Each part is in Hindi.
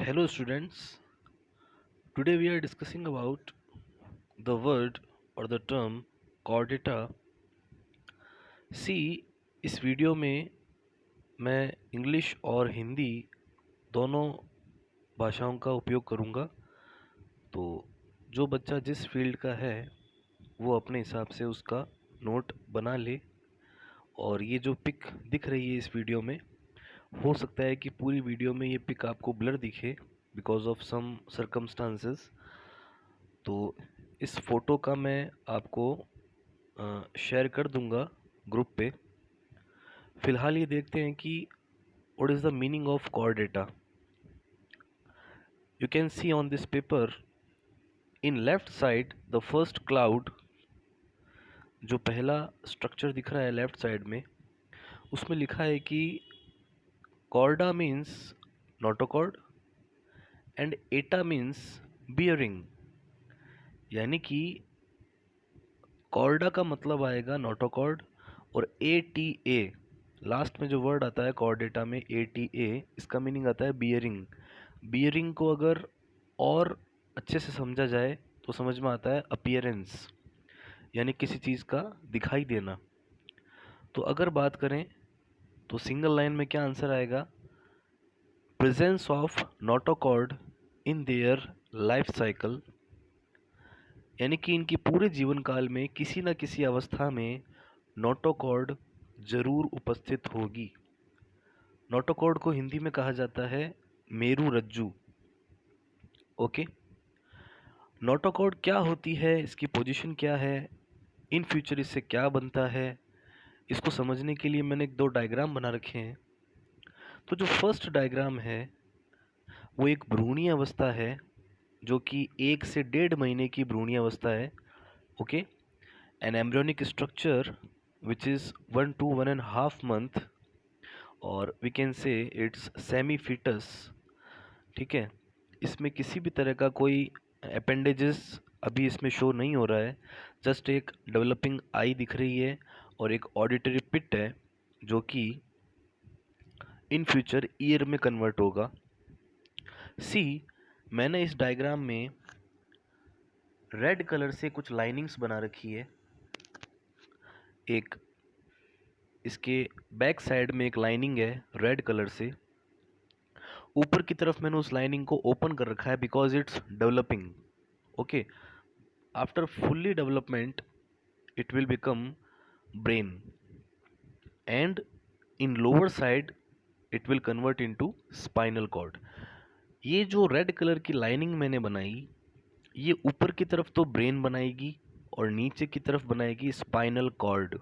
Hello students, today we are discussing about the word or the term chordata. See, इस वीडियो में मैं इंग्लिश और हिंदी दोनों भाषाओं का उपयोग करूंगा। तो जो बच्चा जिस फील्ड का है वो अपने हिसाब से उसका नोट बना ले। और ये जो पिक दिख रही है इस वीडियो में, हो सकता है कि पूरी वीडियो में ये पिक आपको ब्लर दिखे बिकॉज ऑफ सम सर्कमस्टांसेस। तो इस फ़ोटो का मैं आपको शेयर कर दूंगा ग्रुप पे। फ़िलहाल ये देखते हैं कि what is the meaning of chordata. You can see on this paper in left side the first cloud, जो पहला स्ट्रक्चर दिख रहा है लेफ्ट साइड में, उसमें लिखा है कि chorda means notochord and Etah means bearing. यानी कि कॉर्डा का मतलब आएगा नोटोकॉर्ड और ए टी ए लास्ट में जो वर्ड आता है कॉर्डेटा में ए टी ए, इसका मीनिंग आता है बियरिंग। बियरिंग को अगर और अच्छे से समझा जाए तो समझ में आता है अपीयरेंस, यानी किसी चीज़ का दिखाई देना। तो अगर बात करें तो सिंगल लाइन में क्या आंसर आएगा? Presence of notochord in their life cycle, यानी कि इनकी पूरे जीवन काल में किसी न किसी अवस्था में नोटोकॉर्ड जरूर उपस्थित होगी। नोटोकॉर्ड को हिंदी में कहा जाता है मेरु रज्जु। ओके, नोटोकॉर्ड क्या होती है, इसकी पोजीशन क्या है, इन फ्यूचर इससे क्या बनता है, इसको समझने के लिए मैंने एक दो डायग्राम बना रखे हैं। तो जो फर्स्ट डायग्राम है वो एक भ्रूणीय अवस्था है, जो कि 1 से 1.5 महीने की भ्रूणीय अवस्था है। Okay, an embryonic structure which is 1 to 1.5 month, और we can say it's semi foetus. ठीक है, इसमें किसी भी तरह का कोई अपेंडेजेस अभी इसमें शो नहीं हो रहा है, जस्ट एक डेवलपिंग आई दिख रही है और एक ऑडिटरी पिट है जो कि इन फ्यूचर ईयर में कन्वर्ट होगा। सी, मैंने इस डायग्राम में रेड कलर से कुछ लाइनिंग्स बना रखी है। एक इसके बैक साइड में एक लाइनिंग है रेड कलर से, ऊपर की तरफ मैंने उस लाइनिंग को ओपन कर रखा है because it's developing. Okay, after fully development it will become brain, and in lower side it will convert into spinal cord. ये जो रेड कलर की लाइनिंग मैंने बनाई, ये ऊपर की तरफ तो ब्रेन बनाएगी और नीचे की तरफ बनाएगी स्पाइनल कॉर्ड।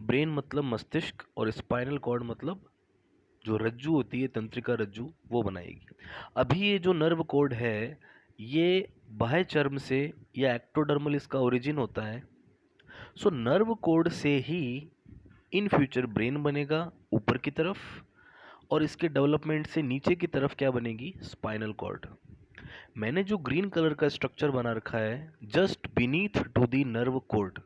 ब्रेन मतलब मस्तिष्क और स्पाइनल कॉर्ड मतलब जो रज्जू होती है, तंत्रिका रज्जू, वो बनाएगी। अभी ये जो नर्व कोड है ये बाह्य चर्म से या एक्टोडर्मल इसका ओरिजिन होता है। सो नर्व कोड से ही इन फ्यूचर ब्रेन बनेगा ऊपर की तरफ, और इसके डेवलपमेंट से नीचे की तरफ क्या बनेगी? Spinal cord. मैंने जो ग्रीन कलर का स्ट्रक्चर बना रखा है just beneath to the nerve cord,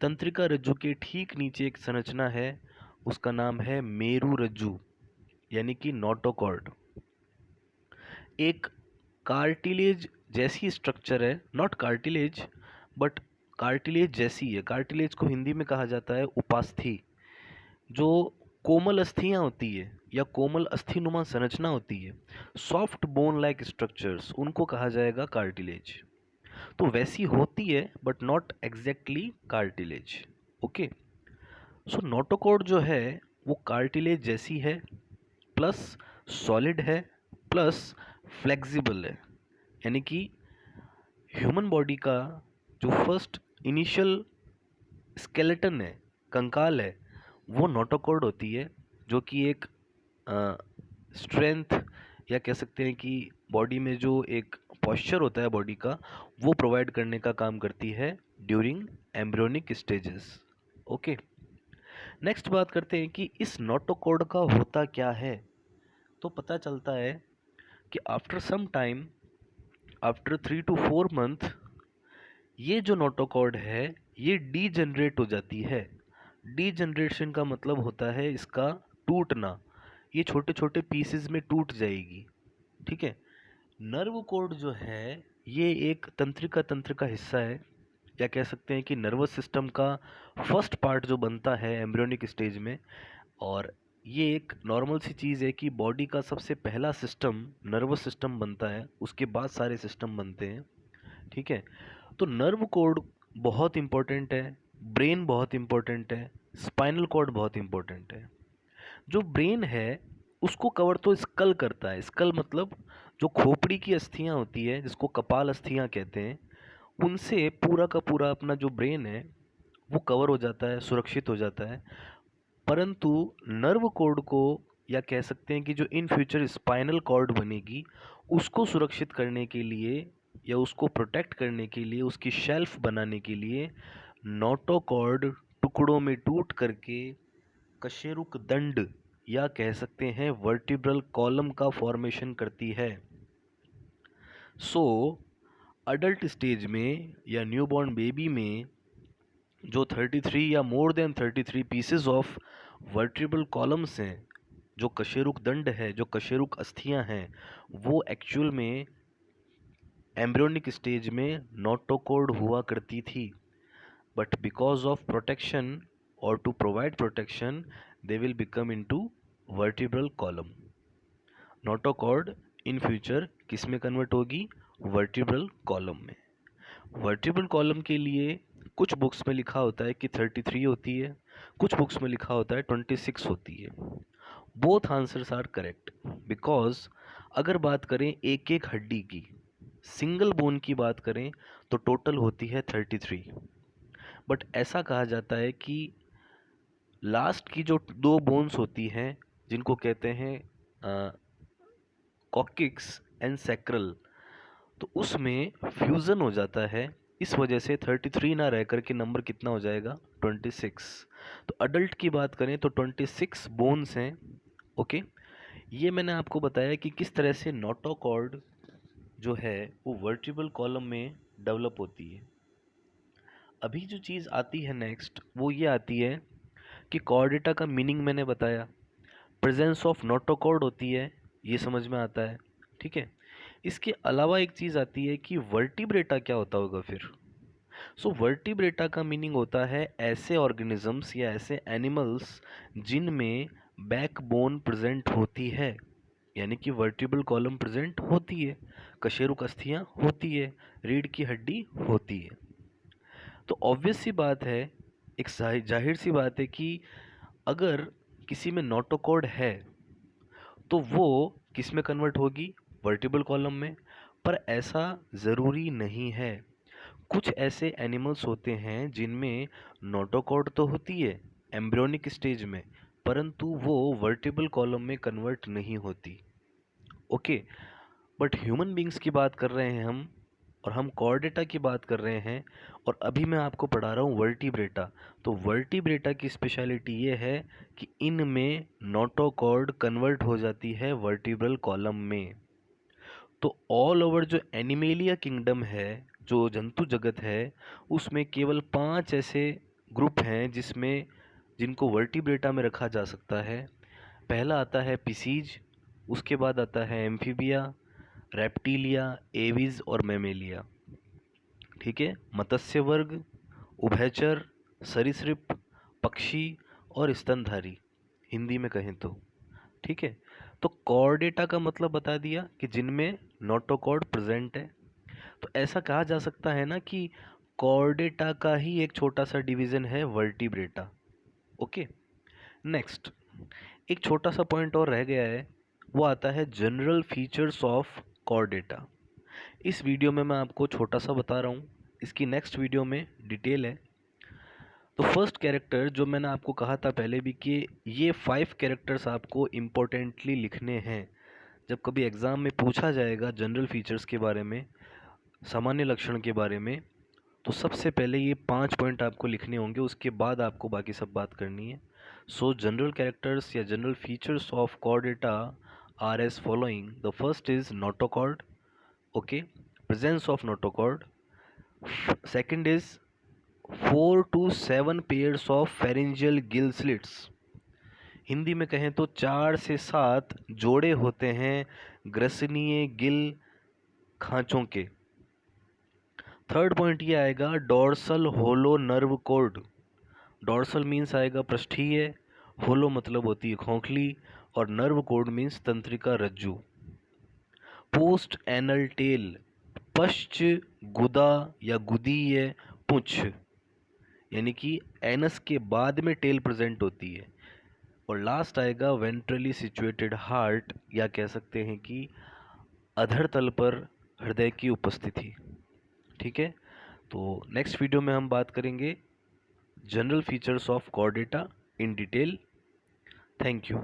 तंत्रिका रज्जु के ठीक नीचे एक संरचना है, उसका नाम है मेरु रज्जु, यानी कि नोटोकॉर्ड। एक कार्टिलेज जैसी स्ट्रक्चर है, नॉट कार्टिलेज बट कार्टिलेज जैसी है। कार्टिलेज को हिंदी में कहा जाता है उपास्थि। जो कोमल अस्थियां होती है या कोमल अस्थिनुमा संरचना होती है, सॉफ्ट बोन लाइक स्ट्रक्चर्स, उनको कहा जाएगा कार्टिलेज। तो वैसी होती है but not exactly cartilage. Okay, so notochord जो है वो कार्टिलेज जैसी है, प्लस सॉलिड है, प्लस फ्लेक्सिबल है। यानी कि ह्यूमन बॉडी का जो फर्स्ट इनिशियल स्केलेटन है, कंकाल है, वो नोटोकॉर्ड होती है, जो कि एक स्ट्रेंथ या कह सकते हैं कि बॉडी में जो एक पॉस्चर होता है बॉडी का, वो प्रोवाइड करने का काम करती है during embryonic stages. Okay, next बात करते हैं कि इस नोटोकॉर्ड का होता क्या है। तो पता चलता है कि after some time, after 3 to 4 month, ये जो नोटोकॉर्ड है ये डीजनरेट हो जाती है। डीजनरेशन का मतलब होता है इसका टूटना, ये छोटे छोटे पीसेस में टूट जाएगी। ठीक है। नर्व कोड जो है ये एक तंत्र का हिस्सा है, या कह सकते हैं कि नर्वस सिस्टम का फर्स्ट पार्ट जो बनता है एम्ब्रियोनिक स्टेज में। और ये एक नॉर्मल सी चीज़ है कि बॉडी का सबसे पहला सिस्टम नर्वस सिस्टम बनता है, उसके बाद सारे सिस्टम बनते हैं। ठीक है। तो नर्व कोड बहुत इम्पोर्टेंट है, ब्रेन बहुत इम्पोर्टेंट है, स्पाइनल कॉर्ड बहुत इम्पोर्टेंट है। जो ब्रेन है उसको कवर तो स्कल करता है। स्कल मतलब जो खोपड़ी की अस्थियां होती है, जिसको कपाल अस्थियां कहते हैं, उनसे पूरा का पूरा अपना जो ब्रेन है वो कवर हो जाता है, सुरक्षित हो जाता है। परंतु नर्व कॉर्ड को, या कह सकते हैं कि जो इन फ्यूचर स्पाइनल कॉर्ड बनेगी, उसको सुरक्षित करने के लिए या उसको प्रोटेक्ट करने के लिए, उसकी शेल्फ बनाने के लिए नोटोकॉर्ड टुकड़ों में टूट करके कशेरुक दंड, या कह सकते हैं वर्टिब्रल कॉलम का फॉर्मेशन करती है। सो अडल्ट स्टेज में या न्यूबॉर्न बेबी में जो 33 या more than 33 pieces of vertebral columns हैं, जो कशेरुक दंड है, जो कशेरुक अस्थियां हैं, वो एक्चुअल में एम्ब्रियोनिक स्टेज में नोटोकॉर्ड हुआ करती थी। बट बिकॉज ऑफ प्रोटेक्शन और to provide protection they will become into vertebral column. Notochord in future किस में कन्वर्ट होगी? वर्टिब्रल कॉलम में। वर्टिब्रल कॉलम के लिए कुछ बुक्स में लिखा होता है कि 33 होती है, कुछ बुक्स में लिखा होता है 26 होती है। Both answers are correct, because अगर बात करें एक एक हड्डी की, सिंगल बोन की बात करें, तो टोटल होती है 33। बट ऐसा कहा जाता है कि लास्ट की जो दो बोन्स होती हैं, जिनको कहते हैं कॉक्सिक्स एंड सैक्रल, तो उसमें फ्यूज़न हो जाता है। इस वजह से 33 ना रह करके नंबर कितना हो जाएगा? 26। तो अडल्ट की बात करें तो 26 बोन्स हैं। ओके। ये मैंने आपको बताया कि किस तरह से नोटोकॉर्ड जो है वो वर्टिब्रल कॉलम में डेवलप होती है। अभी जो चीज़ आती है नेक्स्ट, वो ये आती है कि कॉर्डेटा का मीनिंग मैंने बताया, प्रेजेंस ऑफ नोटोकॉर्ड होती है, ये समझ में आता है। ठीक है। इसके अलावा एक चीज़ आती है कि वर्टिब्रेटा क्या होता होगा फिर। सो वर्टिब्रेटा का मीनिंग होता है ऐसे ऑर्गेनिजम्स या ऐसे एनिमल्स जिनमें बैकबोन प्रेजेंट होती है, यानी कि वर्टिब्रल कॉलम प्रेजेंट होती है, कशेरुक अस्थियां होती है, रीढ़ की हड्डी होती है। तो ऑब्वियस सी बात है, एक जाहिर सी बात है कि अगर किसी में नोटोकॉर्ड है तो वो किस में कन्वर्ट होगी? वर्टिब्रल कॉलम में। पर ऐसा ज़रूरी नहीं है। कुछ ऐसे एनिमल्स होते हैं जिनमें नोटोकॉर्ड तो होती है एम्ब्रियोनिक स्टेज में, परंतु वो वर्टिब्रल कॉलम में कन्वर्ट नहीं होती। ओके। बट ह्यूमन बींग्स की बात कर रहे हैं हम, और हम कॉर्डेटा की बात कर रहे हैं, और अभी मैं आपको पढ़ा रहा हूँ वर्टिब्रेटा। तो वर्टिब्रेटा की स्पेशलिटी ये है कि इनमें नोटोकॉर्ड कन्वर्ट हो जाती है वर्टिब्रल कॉलम में। तो ऑल ओवर जो एनिमेलिया किंगडम है, जो जंतु जगत है, उसमें केवल 5 ऐसे ग्रुप हैं जिनको वर्टिब्रेटा में रखा जा सकता है। पहला आता है पिसीज, उसके बाद आता है एम्फीबिया, रेप्टिलिया, एविज और मैमेलिया। ठीक है। मत्स्य वर्ग, उभयचर, सरीसृप, पक्षी और स्तनधारी, हिंदी में कहें तो। ठीक है। तो कॉर्डेटा का मतलब बता दिया कि जिनमें नोटोकॉर्ड प्रेजेंट है। तो ऐसा कहा जा सकता है ना कि कॉर्डेटा का ही एक छोटा सा डिवीजन है वर्टिब्रेटा। ओके। नेक्स्ट, एक छोटा सा पॉइंट और रह गया है, वो आता है जनरल फीचर्स ऑफ कॉर्डेटा। इस वीडियो में मैं आपको छोटा सा बता रहा हूँ, इसकी नेक्स्ट वीडियो में डिटेल है। तो फर्स्ट कैरेक्टर जो मैंने आपको कहा था पहले भी कि ये 5 कैरेक्टर्स आपको इम्पोर्टेंटली लिखने हैं। जब कभी एग्ज़ाम में पूछा जाएगा जनरल फीचर्स के बारे में, सामान्य लक्षण के बारे में, तो सबसे पहले ये 5 पॉइंट आपको लिखने होंगे, उसके बाद आपको बाकी सब बात करनी है। सो जनरल कैरेक्टर्स या general features of Chordata are as following. The first is notochord. Okay, presence of notochord. Second is 4 to 7 pairs of pharyngeal gill slits. Hindi में कहें तो 4 से 7 जोड़े होते हैं ग्रसनीय गिल खांचों के। थर्ड पॉइंट ये आएगा dorsal hollow nerve cord. Dorsal means आएगा पृष्ठीय, होलो मतलब होती है खोखली, और नर्व कॉर्ड मीन्स तंत्रिका रज्जु। पोस्ट एनल टेल, पश्च गुदा या गुदीय पुंछ, यानी कि एनस के बाद में टेल प्रेजेंट होती है। और लास्ट आएगा वेंट्रली सिचुएटेड हार्ट, या कह सकते हैं कि अधर तल पर हृदय की उपस्थिति। ठीक है, तो नेक्स्ट वीडियो में हम बात करेंगे general features of Chordata in detail. Thank you.